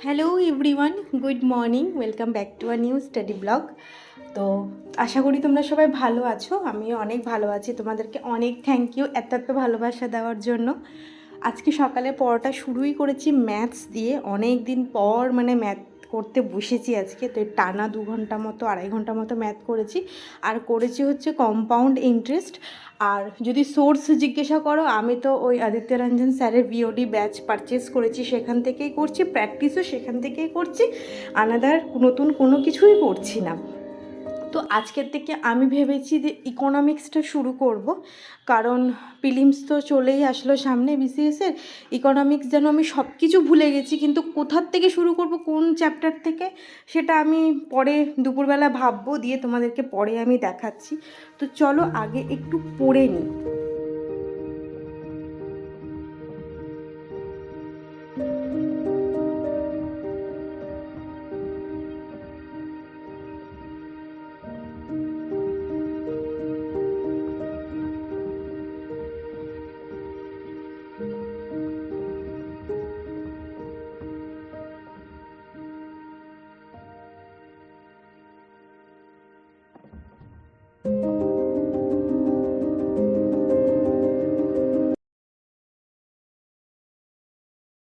Hello everyone, good morning, welcome back to a new study blog. তো আশা করি তোমরা সবাই ভালো আছো। আমিও অনেক ভালো আছি। তোমাদেরকে অনেক থ্যাংক ইউ এত ভালোবাসা দেওয়ার জন্য। আজকে সকালে পড়াটা শুরুই করেছি ম্যাথস দিয়ে। অনেক দিন পর ম্যাথ করতে বসেছি আজকে। তো টানা 2 ঘন্টা মতো, 2.5 ঘন্টা মতো ম্যাথ করেছি। আর করেছি হচ্ছে কম্পাউন্ড ইন্টারেস্ট। আর যদি সোর্স জিজ্ঞাসা করো, আমি তো ওই আদিত্য রঞ্জন স্যারের বিওডি ব্যাচ পারচেস করেছি, সেখান থেকেই করছি। প্র্যাকটিসও সেখান থেকেই করছি। আলাদা নতুন কোনো কিছুই করছি না। তো আজকের থেকে আমি ভেবেছি যে ইকোনমিক্সটা শুরু করব, কারণ প্রিলিমস তো চলেই আসলো সামনে বিসিএসের। ইকোনমিক্স যেন আমি সব কিছু ভুলে গেছি, কিন্তু কোথার থেকে শুরু করব, কোন চ্যাপ্টার থেকে, সেটা আমি পরে দুপুরবেলা ভাববো, দিয়ে তোমাদেরকে পরে আমি দেখাচ্ছি। তো চলো আগে একটু পড়ে নিই।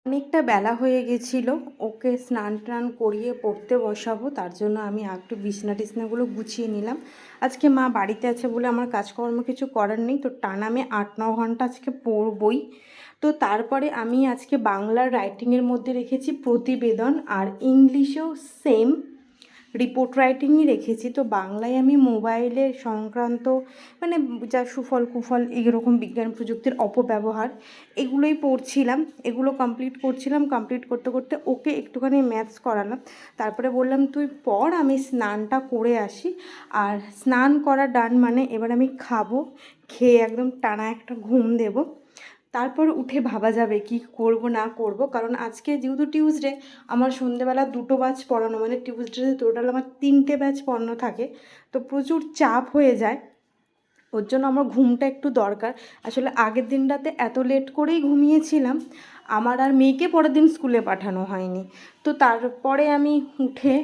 অনেকটা বেলা হয়ে গেছিলো, ওকে স্নান টান করিয়ে পড়তে বসাবো। তার জন্য আমি একটু বিছনা টিছনাগুলো গুছিয়ে নিলাম। আজকে মা বাড়িতে আছে বলে আমার কাজকর্ম কিছু করার নেই, তো টানা আমি 8-9 ঘন্টা আজকে পড়বই। তো তারপরে আমি আজকে বাংলার রাইটিংয়ের মধ্যে রেখেছি প্রতিবেদন, আর ইংলিশেও সেম রিপোর্ট রাইটিংই রেখেছি। তো বাংলায় আমি মোবাইলের সংক্রান্ত মানে যা সুফল কুফল, এইরকম বিজ্ঞান প্রযুক্তির অপব্যবহার, এগুলোই পড়ছিলাম, এগুলো কমপ্লিট করছিলাম। কমপ্লিট করতে করতে ওকে একটুখানি ম্যাথস করালাম। তারপরে বললাম তুই পড়, আমি স্নানটা করে আসি। আর স্নান করা ডান, এবার আমি খাবো, খেয়ে একদম টানা একটা ঘুম দেবো। তারপর উঠে ভাবা যাবে কি করব না করব, কারণ আজকে যেহেতু টিউসডে, আমার সন্ধেবেলা 2টো ব্যাচ পড়ানো, টিউসডেতে টোটাল আমার 3টে ব্যাচ পড়ানো থাকে। তো প্রচুর চাপ হয়ে যায়, ওর জন্য আমার ঘুমটা একটু দরকার। আসলে আগের দিন রাতে এত লেট করেই ঘুমিয়েছিলাম, আমার আর মেয়েকে পরের দিন স্কুলে পাঠানো হয়নি। তো তারপরে আমি উঠে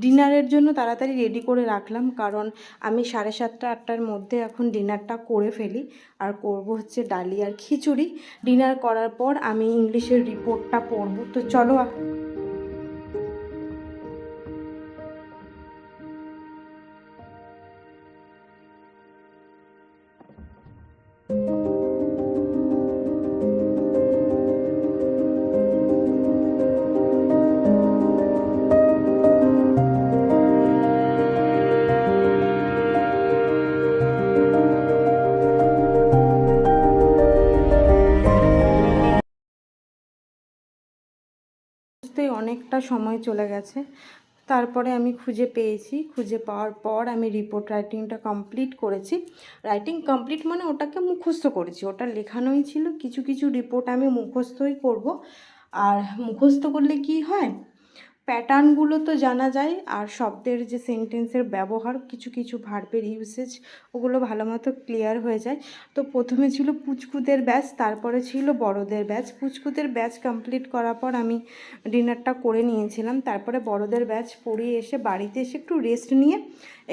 ডিনারের জন্য তাড়াতাড়ি রেডি করে রাখলাম, কারণ আমি 7:30-8টার মধ্যে এখন ডিনারটা করে ফেলি। আর করব হচ্ছে ডালি আর খিচুড়ি। ডিনার করার পর আমি ইংলিশের রিপোর্টটা পড়ব। তো চলো। বুঝতেই অনেকটা সময় চলে গেছে। তারপরে আমি খুঁজে পেয়েছি, খুঁজে পাওয়ার পর আমি রিপোর্ট রাইটিংটা কমপ্লিট করেছি। রাইটিং কমপ্লিট ওটাকে মুখস্থ করেছি, ওটা লেখানোই ছিল। কিছু কিছু রিপোর্ট আমি মুখস্থই করব। আর মুখস্থ করলে কি হয়, প্যাটার্নগুলো তো জানা যায়, আর শব্দের যে সেন্টেন্সের ব্যবহার, কিছু কিছু ভার্বের ইউসেজ, ওগুলো ভালো মতো ক্লিয়ার হয়ে যায়। তো প্রথমে ছিল পুচকুদের ব্যাচ, তারপরে ছিল বড়দের ব্যাচ। পুচকুদের ব্যাচ কমপ্লিট করার পর আমি ডিনারটা করে নিয়েছিলাম। তারপরে বড়দের ব্যাচ পড়িয়ে এসে বাড়িতে এসে একটু রেস্ট নিয়ে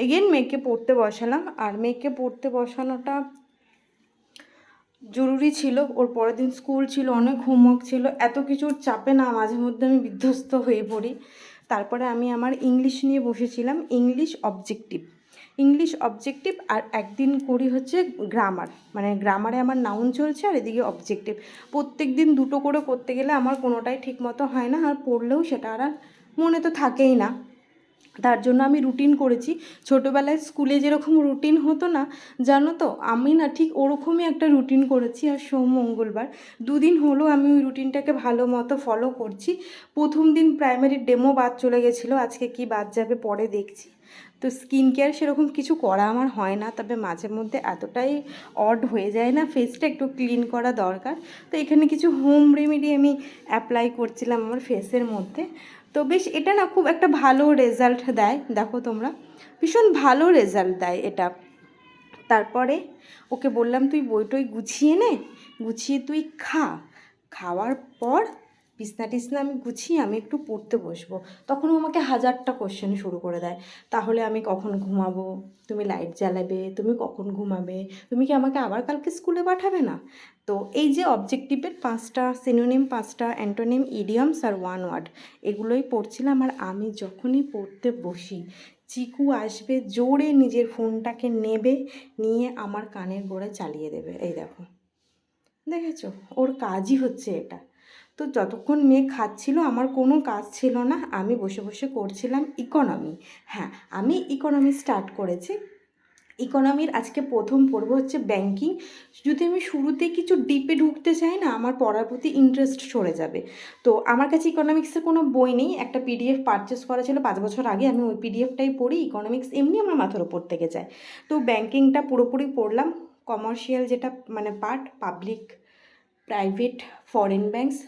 এগেন মেয়েকে পড়তে বসালাম। আর মেয়েকে পড়তে বসানোটা জরুরি ছিল, ওর পরের দিন স্কুল ছিল, অনেক হোমওয়ার্ক ছিল। এত কিছুর চাপে না মাঝে মধ্যে আমি বিধ্বস্ত হয়ে পড়ি। তারপরে আমি আমার ইংলিশ নিয়ে বসেছিলাম, ইংলিশ অবজেক্টিভ। আর একদিন করি হচ্ছে গ্রামার, গ্রামারে আমার নাউন চলছে আর এদিকে অবজেক্টিভ। প্রত্যেক দিন দুটো করে করতে গেলে আমার কোনোটাই ঠিক মতো হয় না, আর পড়লেও সেটা আর মনে তো থাকেই না। তার জন্য আমি রুটিন করেছি। ছোটোবেলায় স্কুলে যেরকম রুটিন হতো না, জানো তো, আমি না ঠিক ওরকমই একটা রুটিন করেছি। আর মঙ্গলবার 2 দিন হলো আমি ওই রুটিনটাকে ভালো মতো ফলো করছি। প্রথম দিন প্রাইমারির ডেমো বাদ চলে গেছিলো, আজকে কি বাদ যাবে পরে দেখছি। তো স্কিন কেয়ার সেরকম কিছু করা আমার হয় না, তবে মাঝে মধ্যে এতটাই অড হয়ে যায় না, ফেসটা একটু ক্লিন করা দরকার। তো এখানে কিছু হোম রেমেডি আমি অ্যাপ্লাই করছিলাম আমার ফেসের মধ্যে। তো বেশ, এটা না খুব একটা ভালো রেজাল্ট দেয়, দেখো তোমরা, ভীষণ ভালো রেজাল্ট দেয় এটা। তারপরে ওকে বললাম তুই বইটই গুছিয়ে নে, গুছিয়ে তুই খাওয়ার পর বিছনা টিছনা আমি গুছিয়ে আমি একটু পড়তে বসবো, তখন ও আমাকে হাজারটা কোশ্চেন শুরু করে দেয়। তাহলে আমি কখন ঘুমাবো, তুমি লাইট জ্বালাবে, তুমি কখন ঘুমাবে, তুমি কি আমাকে আবার কালকে স্কুলে পাঠাবে না? তো এই যে অবজেক্টিভের 5টা সিনোনিম, 5টা অ্যান্টোনিম, ইডিয়মস আর ওয়ান ওয়ার্ড, এগুলোই পড়ছিলাম। আর আমি যখনই পড়তে বসি, চিকু আসবে, জোরে নিজের ফোনটাকে নেবে, নিয়ে আমার কানের গোড়ায় চালিয়ে দেবে। এই দেখো, দেখেছো, ওর কাজই হচ্ছে এটা। তো যতক্ষণ মেয়ে খাচ্ছিল আমার কোনো কাজ ছিল না, আমি বসে বসে করছিলাম ইকোনমি। হ্যাঁ, আমি ইকোনমি স্টার্ট করেছি। ইকোনমির আজকে প্রথম পড়ব হচ্ছে ব্যাংকিং। যদি আমি শুরুতে কিছু ডিপে ঢুকতে চাই না, আমার পড়ার প্রতি ইন্টারেস্ট সরে যাবে। তো আমার কাছে ইকোনমিক্সের কোনো বই নেই, একটা পিডিএফ পারচেস করা ছিল 5 বছর আগে, আমি ওই পিডিএফটাই পড়ি। ইকোনমিক্স এমনি আমার মাথার ওপর থেকে যায়। তো ব্যাংকিংটা পুরোপুরি পড়লাম। কমার্শিয়াল যেটা মানে part, public, private, foreign banks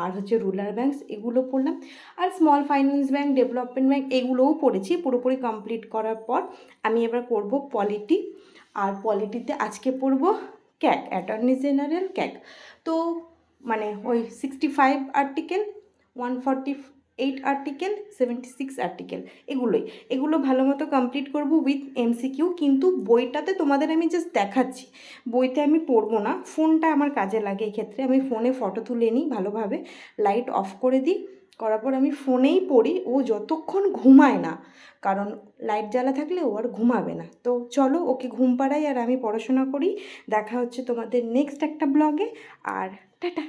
আর হচ্ছে রুরাল ব্যাঙ্কস, এগুলো পড়লাম। আর small finance bank, development bank, এগুলোও পড়েছি। পুরোপুরি কমপ্লিট করার পর আমি এবার করব পলিটি। আর পলিটিতে আজকে পড়ব ক্যাগ, অ্যাটর্নি জেনারেল ক্যাগ। তো মানে ওই 65 আর্টিকেল, 148 আর্টিকেল, 76 আর্টিকেল, এগুলো ভালো মতো কমপ্লিট করব উইথ এমসিকিউ। কিন্তু বইটাতে তোমাদের আমি জাস্ট দেখাচ্ছি, বইতে আমি পড়বো না। ফোনটা আমার কাজে লাগে, এই ক্ষেত্রে আমি ফোনে ফটো তুলে নিই ভালোভাবে, লাইট অফ করে দিই, করার পর আমি ফোনেই পড়ি। ও যতক্ষণ ঘুমায় না, কারণ লাইট জ্বালা থাকলে ও আর ঘুমাবে না। তো চলো ওকে ঘুম পাড়াই আর আমি পড়াশোনা করি। দেখা হচ্ছে তোমাদের নেক্সট একটা ব্লগে। আর টাটা।